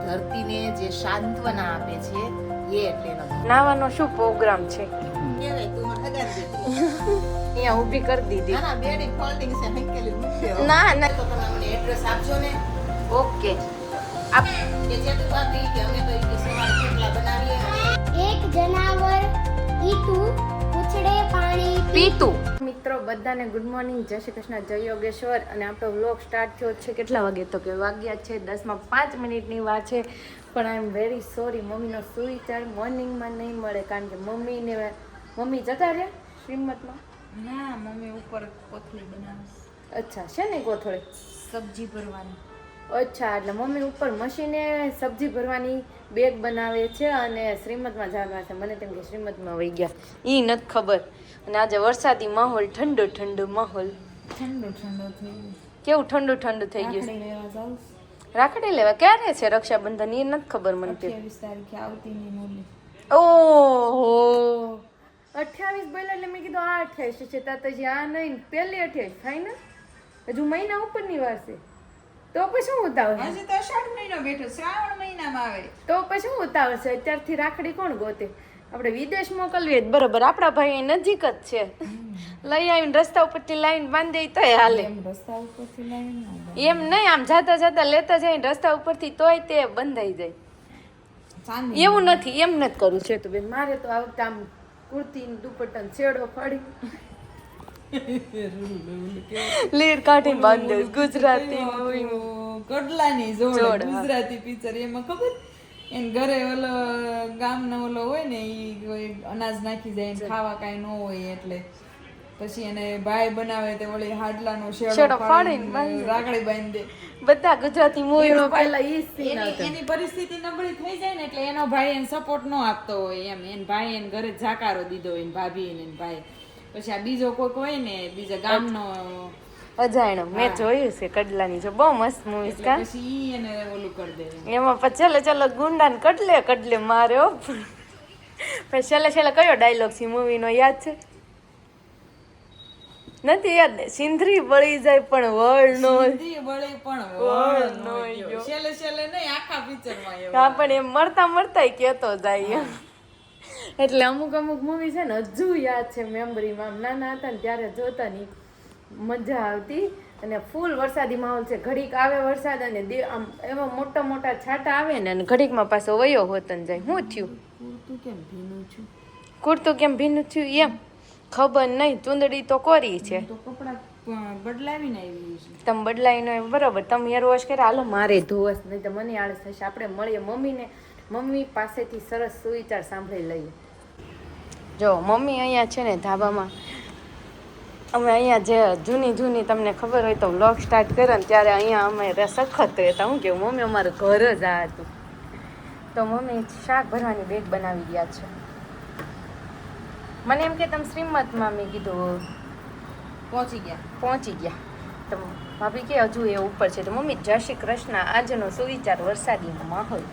ધરતીને જે સાંત્વના આપે છે એ એટલે એનો નાવાનો શું પ્રોગ્રામ છે? કહેવાય તું મને હગાર દીધી. અહીંયા ઊભી કરી દીધી. ના ના બેડી ફોલ્ડિંગ છે હંકેલી મૂકી દો. ના ના તો તમે મને એડ્રેસ આપજો ને ઓકે કે જે તું ભાભી કે અમે તો ઈ સવારે થેપલા બનાવીએ એક જનાવર ઈટું પૂછડે પાણી પીતું. મિત્રો બધાને ગુડ મોર્નિંગ, જય શ્રી કૃષ્ણ, જય યોગેશ્વર. અને આપણો વ્લોગ સ્ટાર્ટ થયો છે કેટલા વાગે? તો કે વાગ્યા છે 10:05 વાર છે. પણ આઈ એમ વેરી સોરી, મમ્મીનો સુવિચાર મોર્નિંગમાં નહીં મળે કારણ કે મમ્મી જતા રહ્યા શ્રીમતમાં. ના મમ્મી ઉપર કોથળી બનાવે અચ્છા, છે ને કોથળી સબ્જી ભરવાની. અચ્છા, એટલે મમ્મી ઉપર મશીને સબ્જી ભરવાની બેગ બનાવે છે અને શ્રીમતમાં જવાના છે. મને તેમ કે શ્રીમતમાં વહી ગયા, એ નથી ખબર. અને આજે વરસાદી માહોલ, ઠંડો ઠંડો માહોલ. ઠંડો ઠંડો થઈ કેવું ઠંડુ ઠંડુ થઈ ગયું છે. લેવા જાઉં રાખડી લેવા ક્યારે છે રક્ષાબંધન? એ નથી ખબર મને. 28 તારીખે આવતી ની મોલી. ઓહો, 28 બોલ્યા એટલે મેં કીધું આ 28 છે. તા તો આ નહીં, પહેલી 28 થાય ને, હજુ મહિના ઉપરની વાર છે. તો પછી શું ઉતાવળ? હજી તો અષાઢ મહિનો બેઠો, શ્રાવણ મહિનામાં આવે. તો પછી શું ઉતાવળ છે? અત્યારથી રાખડી કોણ ગોતે? આપણે વિદેશ મોકલવી જ બરોબર. આપણા ભાઈ નજીક જ છે, લઈ આવીને રસ્તા ઉપરથી લાવીને બાંધી દે તોય હાલે. એમ રસ્તા ઉપરથી લાવીને એમ નહીં, આમ જાતા જાતા લેતા જઈને રસ્તા ઉપરથી તોય તે બંધાઈ જાય. ચાંદી એવું નથી, એમ નથી કરવું છે. તો બેન મારે તો આ વખતે આમ કુર્તી દુપટ્ટા છેડો ફાડી લીર કાઢી બાંધે ગુજરાતી કડલાની જોડ જોડ, હા. ગુજરાતી પિક્ચર એમાં ખબર એને ઘરે ઓલો ગામનો ઓલો હોય ને ઈ અનાજ નાખી જાય ને ખાવા કાંઈ ન હોય એટલે પછી એને ભાઈ બનાવે તે ઓલી હાડલાનો શેડો શેડો ફાડીને ફાડીને રાખડી બાંધી દે. બધા ગુજરાતી મૂવીમાં પહેલા ઈ સીન એની આવતો. એની પરિસ્થિતિ નબળી થઈ જાય ને એટલે એનો ભાઈ એને સપોર્ટ ન આપતો હોય એમ. એન ભાઈ એને ઘરે જાકારો દીધો હોય ને ભાભી એને ભાઈ. પછી આ બીજો કોઈક હોય ને બીજા ગામનો અજાણ્યો મેં જોયું છે કડલાની, જો બહુ મસ્ત મૂવી એટલે કા. પછી ઈ એને ઓલું કરી દે. એમાં પછી ચાલો ગુંડાને કડલે માર્યો. પછી છેલ્લે કયો ડાયલોગ છે મૂવીનો યાદ છે? નથી યાદ. સિંધરી બળી જાય પણ વળ નો. સિંધી બળી પણ વળ નો ગયો. છેલ્લે નહીં આખા પિક્ચરમાં એવું. હા, પણ એમ મરતા કેતો જાય એમ. એટલે અમુક મૂવી છે ને હજુ યાદ છે મેમરીમાં. આમ નાના હતા ને ત્યારે જોતા ની મજા આવતી. અને ફૂલ વરસાદી માહોલ છે. ઘડીક આવે વરસાદ અને આમ એવા મોટા મોટા છાંટા આવે ને અને ઘડીકમાં પાછો વયો હોતન જાય. શું થયું? તું કેમ ભીનું છું? કુર્તું કેમ ભીનું થયું એમ ખબર નહીં. ચૂંદડી તો કોરી છે. તો કપડા બદલાવીને આવી છે. તમે બદલાઈને બરોબર. તમે હેર વોશ કર્યા, હાલો મારે ધોવસ, નહીં તો મને આળસ થશે. આપણે મળીએ મમ્મી પાસેથી સરસ સુવિચાર સાંભળી લઈએ. જો મમ્મી અહીંયા છે ને ધાબામાં. અમે અહીંયા જે જૂની તમને ખબર હોય તો વ્લોગ સ્ટાર્ટ કર્યો ને ત્યારે અહીંયા અમે સખત રહેતા. હું કેવું, મમ્મી અમારું ઘર જ આ હતું. તો મમ્મી શાક ભરવાની બેગ બનાવી ગયા છે. મને એમ કે તમે શ્રીમતમાં, મેં કીધું પહોંચી ગયા. તો ભાભી કે હજુ એ ઉપર છે. તો મમ્મી જય શ્રી કૃષ્ણ. આજનો સુવિચાર વરસાદી માહોલ.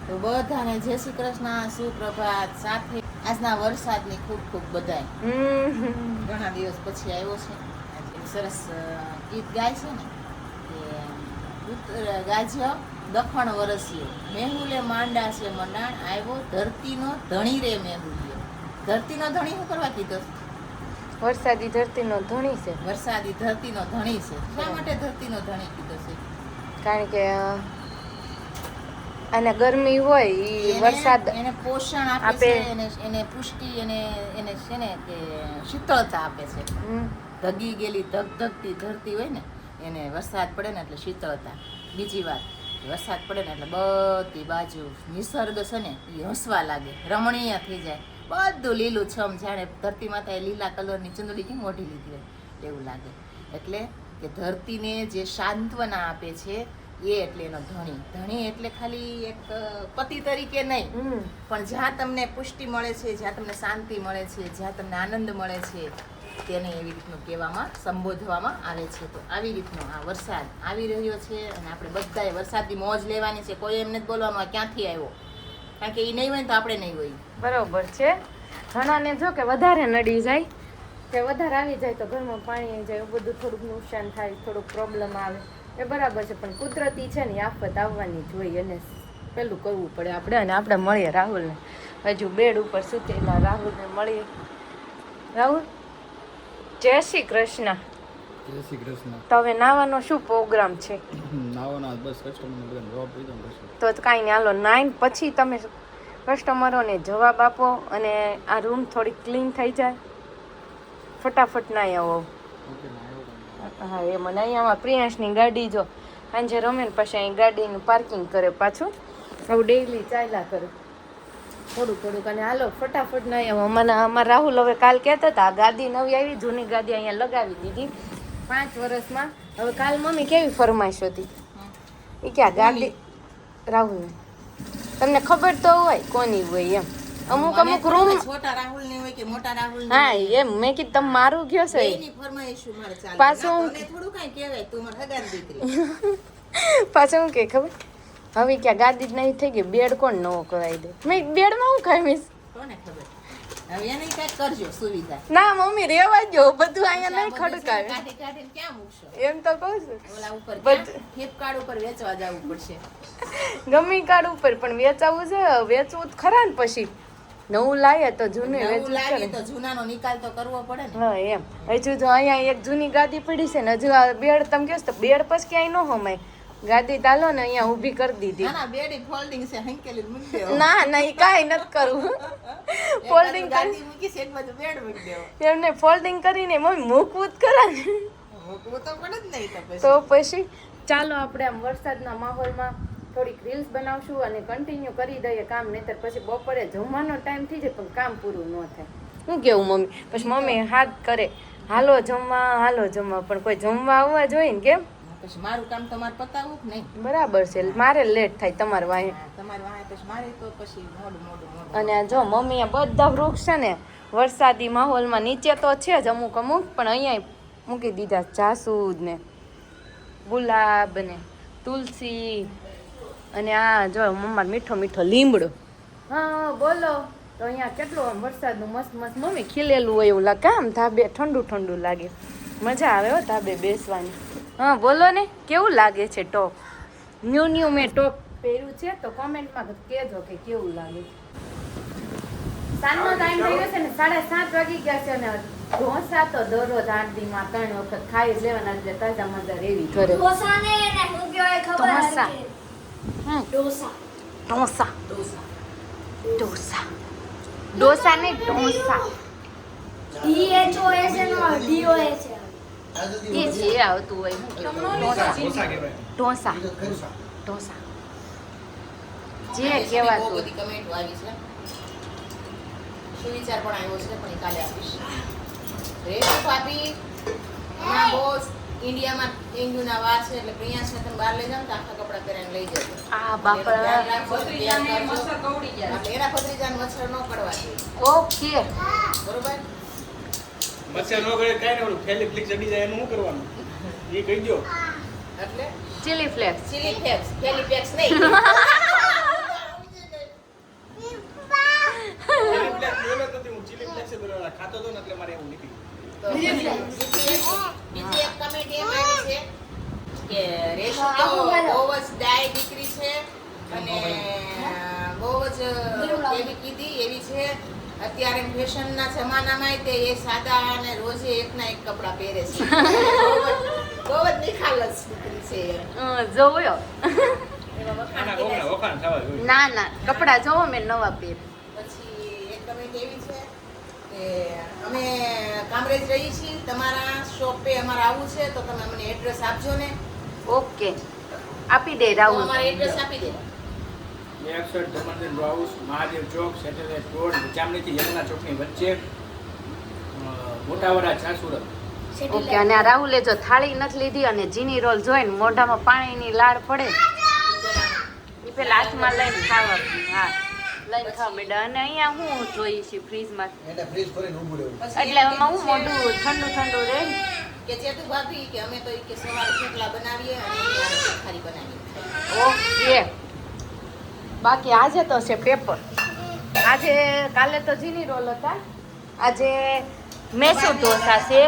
તો બધાને જય શ્રી કૃષ્ણ, સુપ્રભાત. સાથે આજના વરસાદની ખૂબ ખૂબ બધાય. ઘણા દિવસ પછી આવ્યો છે. આજે સરસ ગીત ગાય છે ને કે ગાજ્યો દખણ વરસ્યો, મેહુલે માંડા છે મંડાણ, આવ્યો ધરતીનો ધણી રે મેહુલ્યો. ધરતીનો ધણી શું કરવા કીધો? વરસાદી ધરતીનો ધણી છે. વરસાદી ધરતીનો ધણી છે. શા માટે ધરતીનો ધણી કીધો છે? કારણ કે અને ગરમી હોય ઈ વરસાદ એને પોષણ આપે આપે. છે, એને પુષ્ટિ એને છે ને કે શીતળતા આપે છે. ધગી ગયેલી ધગધગતી ધરતી હોય ને એને વરસાદ પડે ને એટલે શીતળતા. બીજી વાત, વરસાદ પડે ને એટલે બધી બાજુ નિસર્ગ છે ને એ હસવા લાગે, રમણીય થઈ જાય. બધું લીલું છમ, જાણે ધરતી માતાએ લીલા કલરની ચૂંદડી કેમ ઓઢી લીધી હોય એવું લાગે. એટલે કે ધરતીને જે સાંત્વના આપે છે એ એટલે એનો ધણી એટલે ખાલી એક પતિ તરીકે નહીં, પણ જ્યાં તમને પુષ્ટિ મળે છે, જ્યાં તમને શાંતિ મળે છે, જ્યાં તમને આનંદ મળે છે, તેને એવી રીતનું કહેવામાં, સંબોધવામાં આવે છે. તો આવી રીતનો આ વરસાદ આવી રહ્યો છે અને આપણે બધાએ વરસાદની મોજ લેવાની છે. કોઈ એમને જ બોલવાનું આ ક્યાંથી આવ્યો, કારણ કે એ નહીં હોય ને તો આપણે નહીં હોય. બરોબર છે. ઘણાને જો કે વધારે નડી જાય, કે વધારે આવી જાય તો ઘરમાં પાણી આવી જાય, બધું થોડુંક નુકસાન થાય, થોડુંક પ્રોબ્લેમ આવે. એ બરાબર છે, પણ કુદરતી છે ને આફત આવવાની જોઈએ એને પેલું કરવું પડે આપણે. અને આપણે મળીએ રાહુલને, હજુ બેડ ઉપર સૂતેલા રાહુલને મળીએ. રાહુલ, જય શ્રી કૃષ્ણ. જય શ્રી કૃષ્ણ. તો હવે નાવાનો શું પ્રોગ્રામ છે? નાવાના બસ કસ્ટમરને બધાને જવાબ દઈ દઉં પછી. તો કાંઈ નહીં, હાલો 9 પછી તમે કસ્ટમરોને જવાબ આપો અને આ રૂમ થોડી ક્લીન થઈ જાય. ફટાફટ ના આવો. ઓકે ના આવ્યો. હા એ મને અહીંયામાં પ્રિયાંશની ગાડી જો સાંજે રમે ને પછી અહીં ગાડીનું પાર્કિંગ કરે પાછું. આવું ડેઈલી ચાલ્યા કરે થોડું થોડુંક. અને હાલો ફટાફટ ના આવો. અમારા રાહુલ હવે કાલ કહેતા હતા ગાદી નવી આવી, જૂની ગાદી અહીંયા લગાવી દીધી 5 વર્ષમાં. હવે કાલ મમ્મી કેવી ફરમાઈશ હતી એ ક્યાં ગાડી રાહુલને તમને ખબર તો હોય કોની હોય એમ. અમુક અમુક રૂમ છોટા રાહુલ ની હોય કે મોટા રાહુલ હા એમ મેં કીધું તમે મારું ગયો છે એની ફરમાઈશ મારે ચાલે. પાછું તને થોડું કાંઈ કહેવાય, તું મારી હગાની દીકરી. પાછું હું કે ખબર હવે ક્યાં ગાદી જ નહીં થઈ ગઈ, બેડ કોણ નવો કરાવી દે. મેં બેડમાં હું ખાઈશ. કોને ખબર, હવે એને કાંઈક કરજો સુવિધા. ના મમ્મી રેવા જો, બધું અહીંયા નહીં ખડકાવે. કાઢી કાઢીને ક્યાં મૂકશો? એમ તો કહું છું ઓલા ઉપર બધું. ફ્લિપકાર્ટ ઉપર વેચવા જવું પડશે. ગમી કાર્ડ ઉપર પણ વેચાવું છે, વેચવું જ ખરા ને. પછી નવું લાવીએ તો જૂનું નવું વેચવું જ લાવીએ કરે. તો જૂનાનો નિકાલ તો કરવો પડે ને. હા એમ. હજુ જો અહીંયા એક જૂની ગાદી પડી છે ને, હજુ આ બેડ તમે કહો તો બેડ પછી ક્યાંય ન હમાય. ગાદી તાલો ને અહીંયા ઊભી કરી દીધી. ના ના, બેડી ફોલ્ડિંગ છે, હંકેલી મૂકી દેવો. ના ના એ કાંઈ નથી કરવું. એક ફોલ્ડિંગ બાજુ ગાદી મૂકી છે, એક બાજુ બેડ મૂકી દેવો. એમને ફોલ્ડિંગ કરીને મમ્મી મૂકવું જ ખરા ને. મૂકવું તો પડે જ નહીં તો પછી. તો પછી ચાલો આપણે આમ વરસાદના માહોલમાં થોડીક રીલ્સ બનાવશું અને કન્ટિન્યુ કરી દઈએ કામ. નહીંતર પછી બપોરે જમવાનો ટાઈમ થઈ જાય પણ કામ પૂરું ન થાય. શું કેવું મમ્મી? પછી મમ્મી હાથ કરે હાલો જમવા પણ કોઈ જમવા આવવા જોઈએ ને. કેમ? પછી મારું કામ તમારે પતાવવું કે નહીં? બરાબર છે, મારે લેટ થાય તમારે વાંહે. તમારે વાંહે પછી મારે તો પછી મોડું. અને આ જો મમ્મી આ બધા વૃક્ષ છે ને વરસાદી માહોલમાં નીચે તો છે જ અમુક પણ અહીંયા મૂકી દીધા. જાસૂદ ને ગુલાબ ને તુલસી અને આ જો મમ્મા મીઠો મીઠો લીમડો. હા બોલો. તો અહીંયા કેટલું આમ વરસાદનું મસ્ત મસ્ત મમ્મી ખીલેલું હોય એવું લાગે. આમ ધાબે ઠંડુ ઠંડુ લાગે, મજા આવે હો ધાબે બેસવાની. હા બોલો ને કેવું લાગે છે ટોપ? ન્યૂ મેં ટોપ પહેર્યું છે તો કોમેન્ટમાં કહેજો કે કેવું લાગે. સાંજનો ટાઈમ થઈ ગયો છે ને, 7:30 વાગી ગયા છે અને ઢોસા તો દરરોજ 8 દીમાં 3 વખત ખાઈ જ લેવાના એટલે તાજા મજા રેવી ઘરે. ઢોસાને એને શું કહેવાય ખબર ઢોસા. હશે? ઢોસા. ઢોસા ઢોસા ઢોસા ને ઢોસા DHOS નો DOS એ જે આવતું હોય ઢોસા ઢોસા જે કહેવાતું. બધી કમેન્ટ આવી છે, સુવિચાર પણ આવ્યો છે, પણ એ કાલે આપીશ. રેશુ ભાભી હમણાં બહુ ઇન્ડિયામાં ડેન્ગ્યુના વાર છે એટલે પ્રિયા છે તમે બહાર લઈ જાવ તો આખા કપડાં પહેરીને લઈ જજો. આ બાપા. એટલે એના ભત્રીજાને મચ્છર ન પડવા જોઈએ. ઓકે બરોબર? મચ્છર નો કરે કાઈ ને ઓલું ફેલી ફ્લિક ચડી જાય એનું શું કરવાનું એ કહી દો. એટલે ચીલી ફ્લેક્સ. ચીલી ફ્લેક્સ, ફેલી ફ્લેક્સ નહીં. ચીલી ફ્લેક્સ બોલો તો હું ચીલી ફ્લેક્સ બોલવા ખાતો તો ને એટલે મારે એવું નીકળી. તો બીજી એક કમેન્ટ એમ આવી છે કે રેશુ તો બહુ જ ડાય દીકરી છે અને બહુ જ એવી કીધી એવી છે. અત્યારે ફેશનના જમાનામાં તે એ સાદા અને રોજે એકના એક કપડાં પહેરે છે. બહુ જ નિખાલસ દીકરી છે એમ. જોયો એવા વખાણ આના કીધા છે. વખાણ થવા જોઈએ. ના કપડા જોવો મેં નવા પહેર. પછી એક કમેન્ટ એવી છે કે અમે કામરેજ રહી છીએ, તમારા શોપે અમારે આવવું છે તો તમે અમને એડ્રેસ આપજો ને. ઓકે આપી દે તો રાહુલ. અમારે એડ્રેસ આપી દે. 61 ધર્મનગર હાઉસ, મહાદેવ ચોક, સેટેલાઇટ રોડ, જામનગરથી યમુના ચોકની વચ્ચે, મોટાવડા છાસુરત. ઓકે. અને આ રાહુલે જો થાળી નથી લીધી અને જીની રોલ જોઈને મોઢામાં પાણીની લાળ પડે એ પેલા હાથમાં લઈને ખાવા. હા લઈને ખાવા બેટા. અને અહીંયા હું જોઈએ છે ફ્રીજમાં એને ફ્રીઝ કરીને ઊભું રહેવું. પછી એટલે એમાં હું મોઢું ઠંડુ ઠંડુ રહે ને. કે જેતુ ભાભી કે અમે તો ઈ કે સવારે થેપલા બનાવીએ અને ઈ ખારી બનાવીએ. ઓકે. બાકી આજે તો છે પેપર. આજે કાલે તો જીની રોલ હતા, આજે મેસૂર ઢોસા છે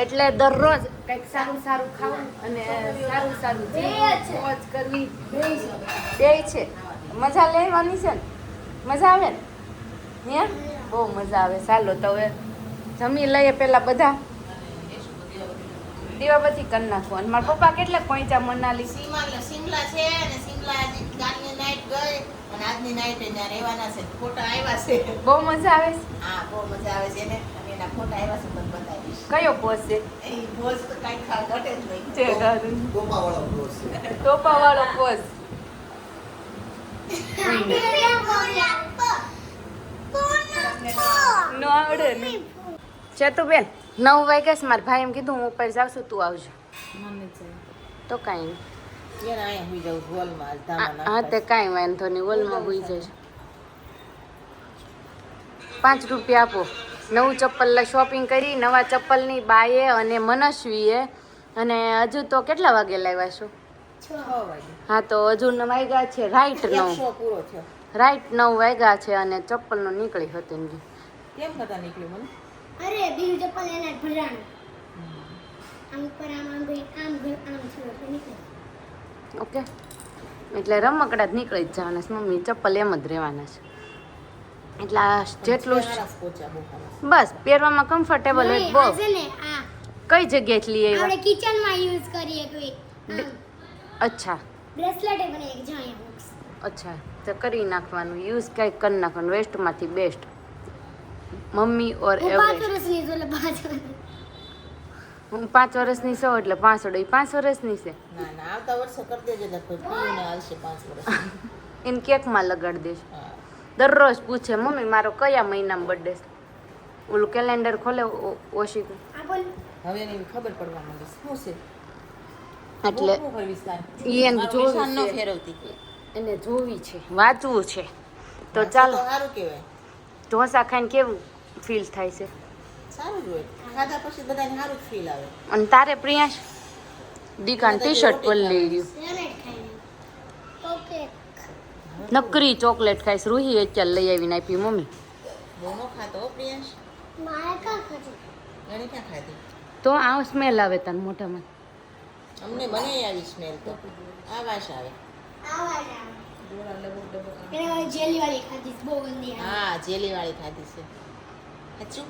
એટલે દરરોજ કંઈક સારું સારું ખાવું અને સારું સારું જીવવું, મોજ કરવી બે છે. મજા લેવાની છે ને? મજા આવે ને? હે બહુ મજા આવે. ચાલો તો હવે જમી લઈએ પેલા બધા, દીવાબત્તી કરી નાખો. અને મારા પપ્પા કેટલા પહોંચ્યા મનાલી? શિમલા છે અને શિમલા કાલની નાઈટ ગઈ અને આજની નાઈટ ત્યાં રહેવાના છે. ફોટા આવ્યા છે. બહુ મજા આવે છે. હા બહુ મજા આવે છે ને, અને એના ફોટા આવ્યા છે, તમને બતાવીશ. કયો પોઝ છે? એ ભોજ તો કાંઈ ઘટે જ નહીં. ટોપાવાળો પોઝ. નો આવડે ને. ચેતુબેન 9 વાગ્યા છે. મારા ભાઈ એમ કીધું હું ઉપર જાઉં છું, તું આવજો. તો કાંઈ નહીં. એને અહીંયા હુઈ જાઉં હોલમાં આજ ધામા હા તે કાંઈ વાંધો નહીં, વોલમાં હોઈ જશે. 5 રૂપિયા આપો. નવું ચપ્પલ શોપિંગ કરી, નવા ચપ્પલની બાએ અને મનસ્વીએ. અને હજુ તો કેટલા વાગે લાવ્યા છો? 6 વાગે. હા તો હજુ વાગ્યા છે રાઈટ 9. 100 પૂરો થયો. રાઈટ 9 વાગ્યા છે અને ચપ્પલનો નીકળી હતી ને. કેમ બધા નીકળ્યું મને? અરે બીજું ચપ્પલ એને ભરાણું. આમ ઉપર આમ ગઈ આમ થયું એટલે નીકળી. ઓકે, એટલે રમકડા જ નીકળી જ જવાના છે. મમ્મી ચપ્પલ એમ જ રહેવાના છે. એટલે આ જેટલું સરસ પહોંચ્યા, બહુ સરસ. બસ પહેરવામાં કમ્ફર્ટેબલ હોય. નહીં, બહુ આ છે ને આ કઈ જગ્યાએથી લઈ આપણે આવ્યા? કિચનમાં યુઝ કરીએ કોઈ અચ્છા બ્રેસલેટ બને એક જાયા બોક્સ. અચ્છા, તો કરી નાખવાનું, યુઝ કંઈક કરી નાખવાનું. વેસ્ટમાંથી બેસ્ટ. મમ્મી ઓર હું 5 એવરેસ્ટ. વર્ષની છું એટલે 5 વર્ષ. હું 5 વર્ષની છું એટલે 5 વર્ષની છે. ના ના, આવતા વર્ષે કરી દેજો તો પીને હાલશે 5 વર્ષ. એને કેકમાં લગાડી દઈશ. હા. દરરોજ પૂછે મમ્મી મારો કયા મહિનામાં બર્થડે છે. ઓલું કેલેન્ડર ખોલે ઓશી આપણ હવે એની ખબર પડવા માંડી શું છે. એટલે બહુ કરવીશ તારે. ઈ એને મારું જોવી નિશાન ન છે. ફેરવતી કે. એને જોવી છે, વાંચવું છે. તો વાંચે ચાલો. તો સારું કહેવાય. ઢોસા ખાઈને કેવું ફીલ થાય છે? સારું જ હોય. ખાધા પછી બધાને સારું જ ફીલ આવે. અને તારે પ્રિયાંશ દીકાન ટી શર્ટ પર લઈ ગયું. સેલેડ ખાઈને ઓકે. નકરી ચોકલેટ ખાઈશ. રૂહી અત્યારે લઈ આવીને આપી મમ્મી. બહુ નો ખાતો હો પ્રિયાંશ. મારે કાં ખાધું? એને ક્યાં ખાધી? તો આ સ્મેલ આવે તને મોઢામાં. અમને મને આવી સ્મેલ તો આ વાસ આવે. આવા જ આવે. એને વાળી જેલી વાળી ખાધી છે, બહુ ગંદી આવે. હા જેલી વાળી ખાધી છે. સાચું?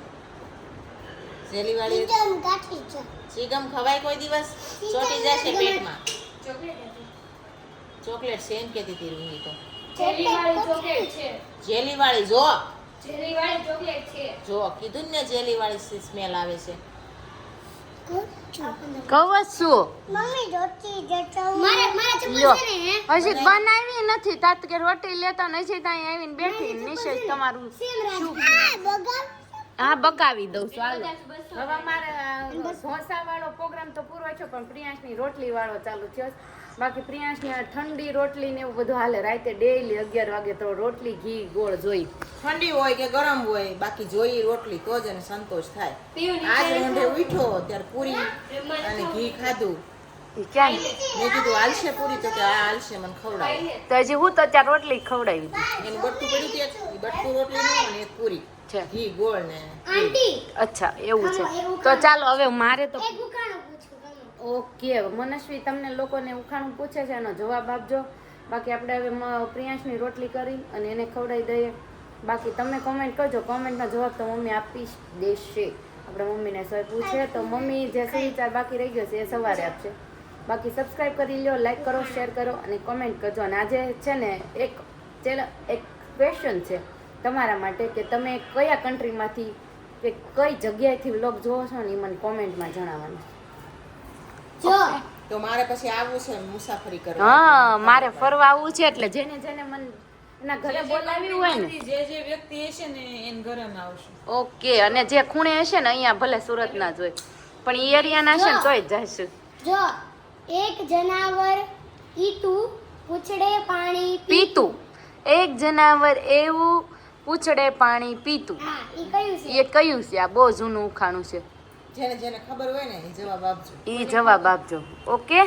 જેલી વાળી એકદમ કાઠી છે. ચીગમ ખવાય કોઈ દિવસ? ચોટી જશે પેટમાં. ચોકલેટ છે એમ કહેતી હતી રૂહી તો. જેલી વાળી ચોકલેટ છે. જેલી વાળી જો જેલી વાળી ચોકલેટ છે. જો કીધું ને જેલી વાળી સ્મેલ આવે છે. કહું જ છું. મમ્મી રોટી જતો મારે ચપ્પલ લ્યો. છે ને હજી બનાવી નથી. તાત કે રોટી લેતા નથી ત્યાં આવીને બેઠી. નિશેષ તમારું સેમ રાખ. બગાડ. હા બકાવી દઉં છું. હાલો હવે મારે ઢોસા વાળો પ્રોગ્રામ તો પૂરો થયો પણ પ્રિયાંશની રોટલી વાળો ચાલુ થયો. બાકી પ્રિયાંશની આ ઠંડી રોટલી ને એવું બધું હાલે. રાતે ડેઈલી 11 વાગે તો રોટલી ઘી ગોળ જોઈ. ઠંડી હોય કે ગરમ હોય બાકી જોઈએ રોટલી તો જ એને સંતોષ થાય. આજ રોંઢે ઉઠ્યો ત્યારે પૂરી અને ઘી ખાધું. ક્યાં મેં કીધું હાલશે પૂરી તો કે હા હાલશે મને ખવડાવ. તો હજી હું તો અત્યારે રોટલી ખવડાવી હતી. એનું બટકું પડ્યું ત્યાં એ બટકું રોટલી નું અને એક પૂરી છે. ઘી ગોળ ને આંટી અચ્છા એવું છે. તો ચાલો હવે મારે તો એક ઉકાણું પૂછું તમે. ઓકે મનસ્વી તમને લોકોને ઉખાણું પૂછે છે એનો જવાબ આપજો. બાકી આપણે હવે પ્રિયાંશની રોટલી કરી અને એને ખવડાવી દઈએ. બાકી તમે કોમેન્ટ કરજો. કોમેન્ટનો જવાબ તો મમ્મી આપી દેશે. આપણે મમ્મીને સવારે પૂછે તો મમ્મી જે સુવિચાર બાકી રહી ગયો છે એ સવારે આપશે. બાકી સબસ્ક્રાઈબ કરી લો, લાઈક કરો, શેર કરો અને કોમેન્ટ કરજો. અને આજે છે ને એક ક્વેશ્ચન છે તમારા માટે કે તમે કયા કન્ટ્રીમાંથી કે કઈ જગ્યાએથી વ્લોગ જોવો છો ને એ મને કોમેન્ટમાં જણાવવાનું. જો તો મારે પછી આવવું છે મુસાફરી કરવા. હા મારે ફરવા આવવું છે એટલે જેને જેને મને એના ઘરે બોલાવ્યું હોય ને જે વ્યક્તિ હશે ને એને ઘરે અમે આવશું. ઓકે. અને જે ખૂણે હશે ને અહીંયા ભલે સુરતના જ હોય પણ એ એરિયાના હશે ને તોય જ જઈશું. જો એક જનાવર ઈતું પૂછડે પાણી પીતું. એક જનાવર એવું પૂછડે પાણી પીતું. હા ઈ કયું છે? એ કયું છે? આ બહુ જૂનું ઉખાણું છે. જેને જેને ખબર હોય ને એ જવાબ આપજો. એ જવાબ આપજો. ઓકે.